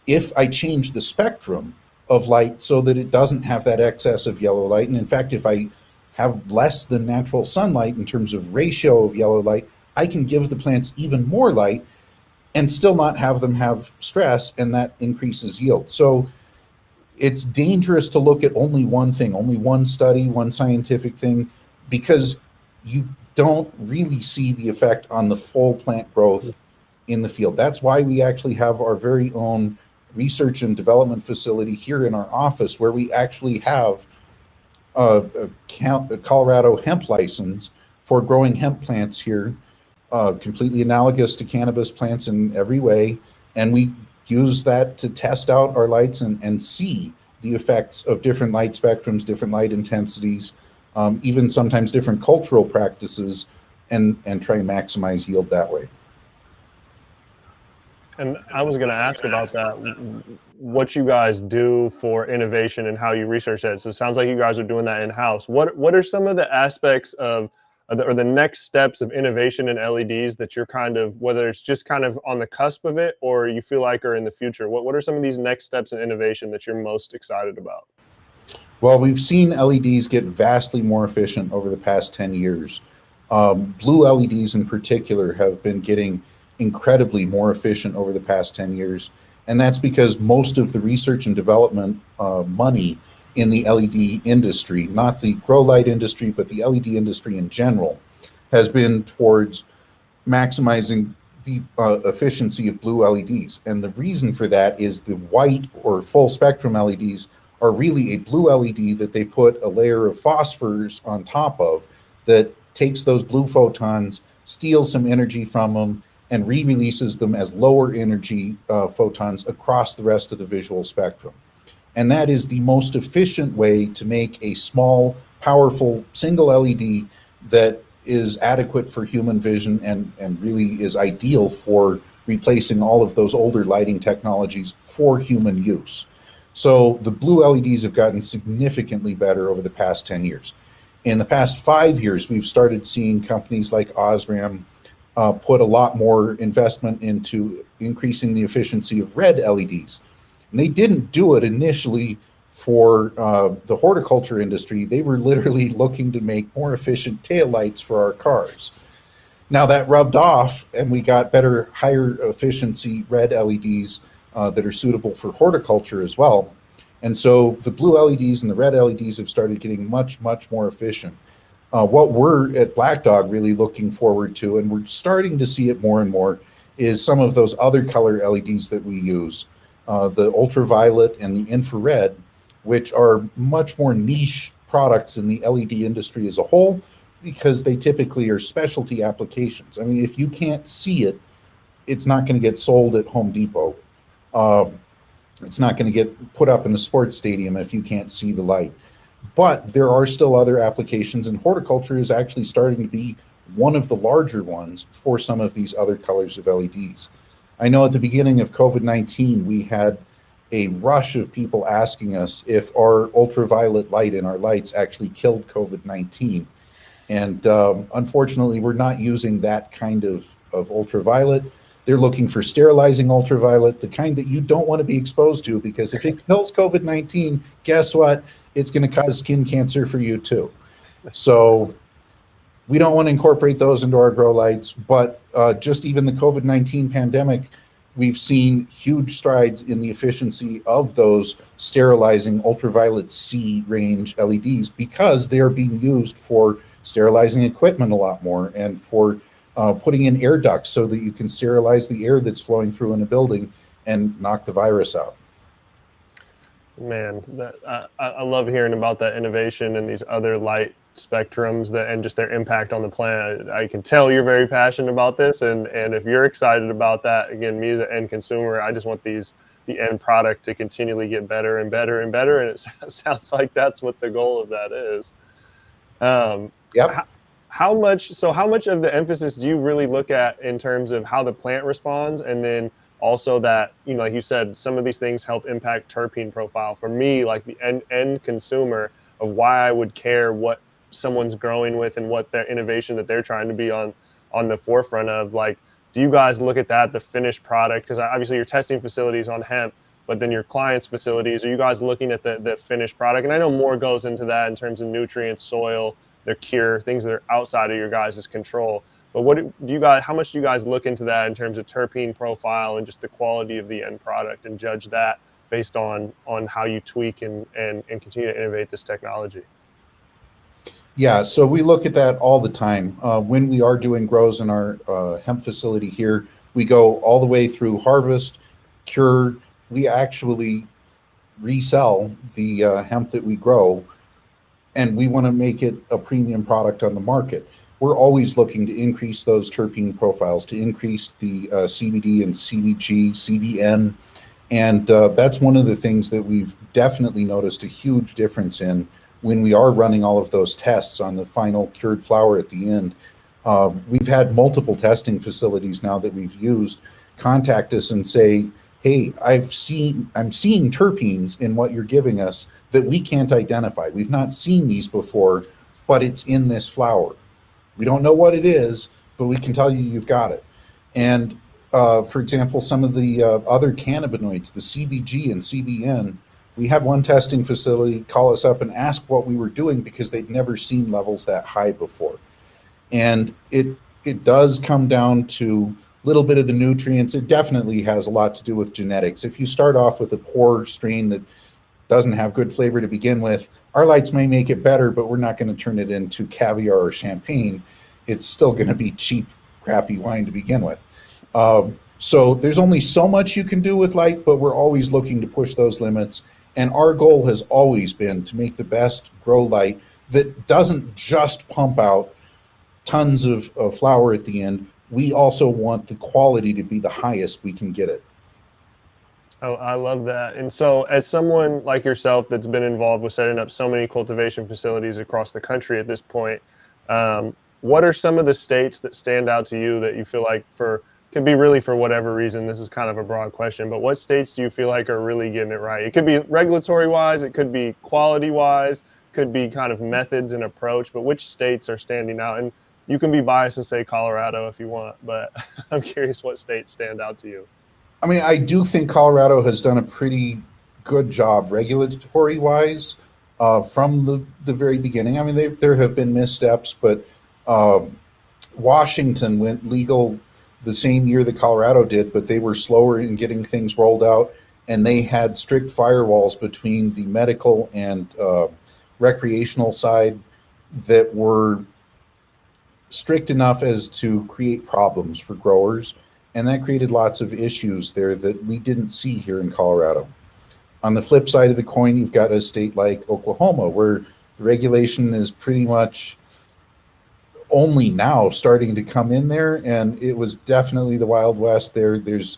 if I change the spectrum of light so that it doesn't have that excess of yellow light. And in fact, if I have less than natural sunlight in terms of ratio of yellow light, I can give the plants even more light and still not have them have stress, and that increases yield. So it's dangerous to look at only one thing, only one study, one scientific thing, because you don't really see the effect on the full plant growth in the field. That's why we actually have our very own research and development facility here in our office, where we actually have a Colorado hemp license for growing hemp plants here, completely analogous to cannabis plants in every way. And we use that to test out our lights and see the effects of different light spectrums, different light intensities, even sometimes different cultural practices, and try and maximize yield that way. And I was going to ask about that, what you guys do for innovation and how you research that. So it sounds like you guys are doing that in-house. What are some of the aspects of or the next steps of innovation in LEDs that you're kind of, whether it's just kind of on the cusp of it or you feel like are in the future? What are some of these next steps in innovation that you're most excited about? Well, we've seen LEDs get vastly more efficient over the past 10 years. Blue LEDs in particular have been getting incredibly more efficient over the past 10 years. And that's because most of the research and development money in the LED industry, not the grow light industry, but the LED industry in general, has been towards maximizing the efficiency of blue LEDs. And the reason for that is the white or full spectrum LEDs are really a blue LED that they put a layer of phosphors on top of that takes those blue photons, steals some energy from them, and re-releases them as lower energy photons across the rest of the visual spectrum. And that is the most efficient way to make a small, powerful single LED that is adequate for human vision and really is ideal for replacing all of those older lighting technologies for human use. So the blue LEDs have gotten significantly better over the past 10 years. In the past 5 years, we've started seeing companies like Osram put a lot more investment into increasing the efficiency of red LEDs. And they didn't do it initially for the horticulture industry. They were literally looking to make more efficient taillights for our cars. Now that rubbed off, and we got better, higher efficiency red LEDs that are suitable for horticulture as well. And so the blue LEDs and the red LEDs have started getting much, much more efficient. What we're at Black Dog really looking forward to, and we're starting to see it more and more, is some of those other color LEDs that we use, the ultraviolet and the infrared, which are much more niche products in the LED industry as a whole, because they typically are specialty applications. I mean, if you can't see it, it's not going to get sold at Home Depot. It's not going to get put up in a sports stadium if you can't see the light. But there are still other applications, and horticulture is actually starting to be one of the larger ones for some of these other colors of LEDs. I know at the beginning of COVID-19, we had a rush of people asking us if our ultraviolet light in our lights actually killed COVID-19. And unfortunately, we're not using that kind of ultraviolet. They're looking for sterilizing ultraviolet, the kind that you don't want to be exposed to, because if it kills COVID-19, guess what? It's going to cause skin cancer for you too. So we don't want to incorporate those into our grow lights, but just even the COVID-19 pandemic, we've seen huge strides in the efficiency of those sterilizing ultraviolet C range LEDs because they are being used for sterilizing equipment a lot more and for putting in air ducts so that you can sterilize the air that's flowing through in a building and knock the virus out. Man, I love hearing about that innovation and these other light spectrums and just their impact on the planet. I can tell you're very passionate about this, and if you're excited about that, again, me as an end consumer, I just want the end product to continually get better and better and better, and it sounds like that's what the goal of that is. Yep. How much of the emphasis do you really look at in terms of how the plant responds, and then also that, like you said, some of these things help impact terpene profile? For me, like the end consumer, of why I would care what someone's growing with and what their innovation that they're trying to be on the forefront of, like, do you guys look at that, the finished product? Because obviously your testing facilities on hemp, but then your clients' facilities, are you guys looking at the finished product? And I know more goes into that in terms of nutrients, soil, their cure, things that are outside of your guys' control. But how much do you guys look into that in terms of terpene profile and just the quality of the end product, and judge that based on how you tweak and continue to innovate this technology? Yeah, so we look at that all the time. When we are doing grows in our hemp facility here, we go all the way through harvest, cure. We actually resell the hemp that we grow, and we want to make it a premium product on the market. We're always looking to increase those terpene profiles, to increase the CBD and CBG, CBN. And that's one of the things that we've definitely noticed a huge difference in when we are running all of those tests on the final cured flower at the end. We've had multiple testing facilities now that we've used contact us and say, hey, I'm seeing terpenes in what you're giving us that we can't identify. We've not seen these before, but it's in this flower. We don't know what it is, but we can tell you you've got it. And for example, some of the other cannabinoids, the CBG and CBN, we had one testing facility call us up and ask what we were doing because they'd never seen levels that high before. And it does come down to a little bit of the nutrients. It definitely has a lot to do with genetics. If you start off with a poor strain that doesn't have good flavor to begin with, our lights may make it better, but we're not going to turn it into caviar or champagne. It's still going to be cheap, crappy wine to begin with. So there's only so much you can do with light, but we're always looking to push those limits. And our goal has always been to make the best grow light that doesn't just pump out tons of flower at the end. We also want the quality to be the highest we can get it. Oh, I love that. And so, as someone like yourself that's been involved with setting up so many cultivation facilities across the country at this point, what are some of the states that stand out to you that you feel like for could be really for whatever reason? This is kind of a broad question, but what states do you feel like are really getting it right? It could be regulatory wise, it could be quality wise, could be kind of methods and approach, but which states are standing out? And you can be biased and say Colorado if you want, but I'm curious what states stand out to you. I mean, I do think Colorado has done a pretty good job regulatory wise from the very beginning. I mean, there have been missteps, but um, Washington went legal the same year that Colorado did, but they were slower in getting things rolled out, and they had strict firewalls between the medical and recreational side that were strict enough as to create problems for growers. And that created lots of issues there that we didn't see here in Colorado. On the flip side of the coin, you've got a state like Oklahoma, where the regulation is pretty much only now starting to come in there. And it was definitely the Wild West there. There's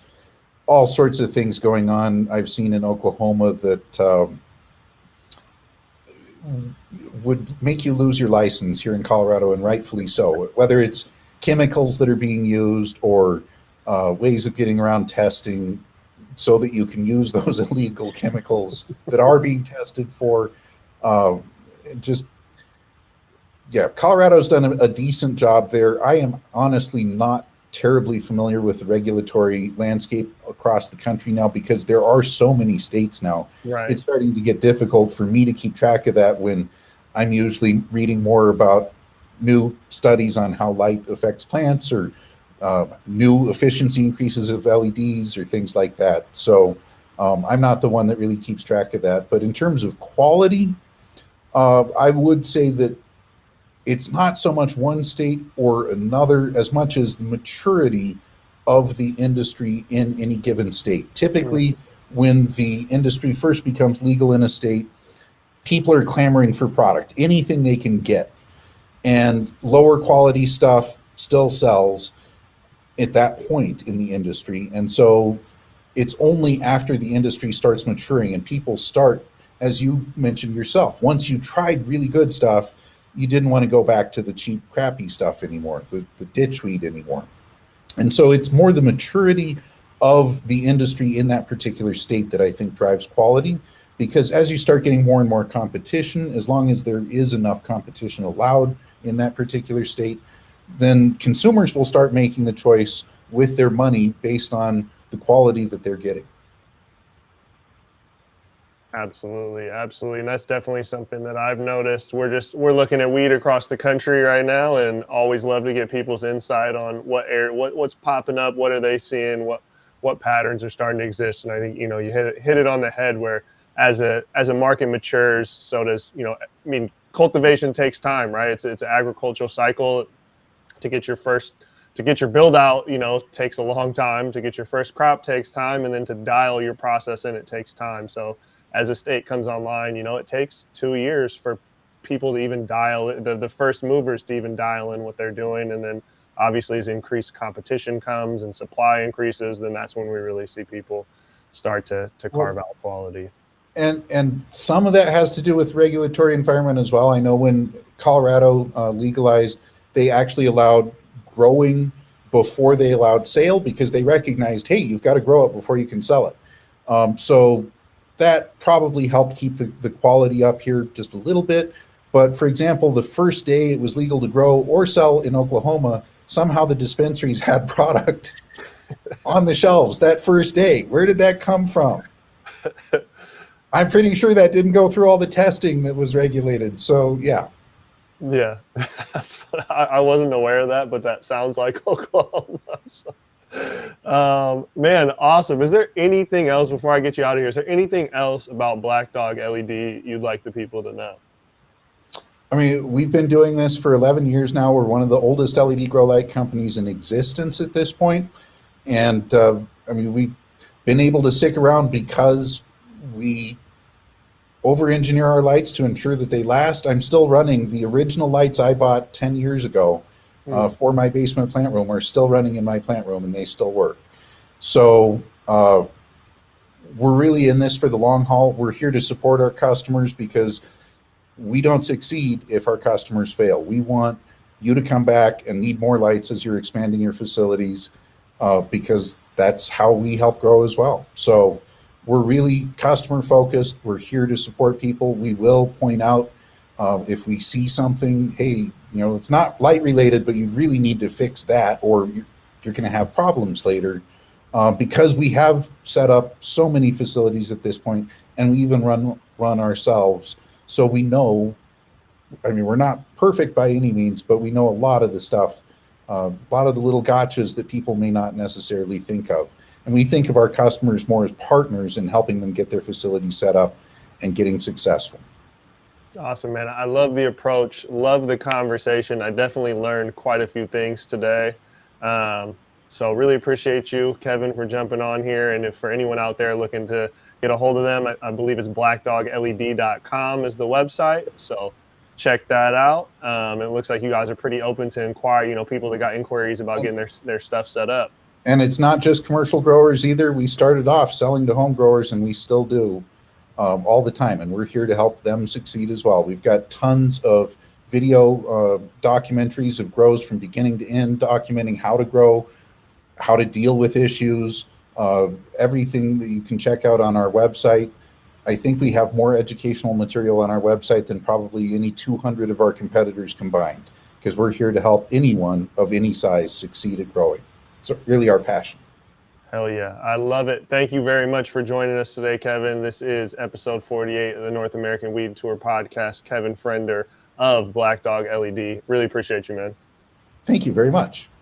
all sorts of things going on I've seen in Oklahoma that would make you lose your license here in Colorado, and rightfully so. Whether it's chemicals that are being used or ways of getting around testing so that you can use those illegal chemicals that are being tested for. Uh, just, yeah, Colorado's done a decent job there. I am honestly not terribly familiar with the regulatory landscape across the country now because there are so many states now. Right. It's starting to get difficult for me to keep track of that when I'm usually reading more about new studies on how light affects plants or new efficiency increases of LEDs or things like that. So I'm not the one that really keeps track of that. But in terms of quality, I would say that it's not so much one state or another as much as the maturity of the industry in any given state. Typically, when the industry first becomes legal in a state, people are clamoring for product, anything they can get. And lower quality stuff still sells at that point in the industry. And so it's only after the industry starts maturing and people start, as you mentioned yourself, once you tried really good stuff, you didn't want to go back to the cheap, crappy stuff anymore, the ditch weed anymore. And so it's more the maturity of the industry in that particular state that I think drives quality. Because as you start getting more and more competition, as long as there is enough competition allowed in that particular state, then consumers will start making the choice with their money based on the quality that they're getting. Absolutely, absolutely, and that's definitely something that I've noticed. We're looking at weed across the country right now, and always love to get people's insight on what's popping up, what are they seeing, what patterns are starting to exist. And I think you hit it on the head where as a market matures, so does I mean cultivation takes time, right? It's an agricultural cycle. To get your build out, takes a long time. To get your first crop takes time, and then to dial your process in, it takes time. So as a state comes online, it takes 2 years for people to even dial it, the first movers to even dial in what they're doing. And then obviously as increased competition comes and supply increases, then that's when we really see people start to carve out quality. And some of that has to do with regulatory environment as well. I know when Colorado legalized, they actually allowed growing before they allowed sale because they recognized, hey, you've got to grow it before you can sell it. So that probably helped keep the quality up here just a little bit. But for example, the first day it was legal to grow or sell in Oklahoma, somehow the dispensaries had product on the shelves that first day. Where did that come from? I'm pretty sure that didn't go through all the testing that was regulated. So yeah. Yeah, I wasn't aware of that, but that sounds like Oklahoma. So, man, awesome. Is there anything else before I get you out of here? Is there anything else about Black Dog LED you'd like the people to know? I mean, we've been doing this for 11 years now. We're one of the oldest LED grow light companies in existence at this point. And I mean, we've been able to stick around because we over engineer our lights to ensure that they last. I'm still running the original lights I bought 10 years ago for my basement plant room. Are still running in my plant room and they still work. So we're really in this for the long haul. We're here to support our customers because we don't succeed if our customers fail. We want you to come back and need more lights as you're expanding your facilities because that's how we help grow as well. So we're really customer focused. We're here to support people. We will point out if we see something, hey, it's not light related, but you really need to fix that, or you're going to have problems later. Because we have set up so many facilities at this point, and we even run ourselves. So we know, I mean, we're not perfect by any means, but we know a lot of the stuff, a lot of the little gotchas that people may not necessarily think of. And we think of our customers more as partners in helping them get their facilities set up and getting successful. Awesome, man. I love the approach, love the conversation. I definitely learned quite a few things today. So really appreciate you, Kevin, for jumping on here. And if for anyone out there looking to get a hold of them, I believe it's blackdogled.com is the website. So check that out. It looks like you guys are pretty open to inquire, people that got inquiries about getting their stuff set up. And it's not just commercial growers either. We started off selling to home growers, and we still do all the time. And we're here to help them succeed as well. We've got tons of video documentaries of grows from beginning to end, documenting how to grow, how to deal with issues, everything that you can check out on our website. I think we have more educational material on our website than probably any 200 of our competitors combined, because we're here to help anyone of any size succeed at growing. It's really our passion. Hell yeah. I love it. Thank you very much for joining us today, Kevin. This is episode 48 of the North American Weed Tour podcast. Kevin Frender of Black Dog LED. Really appreciate you, man. Thank you very much.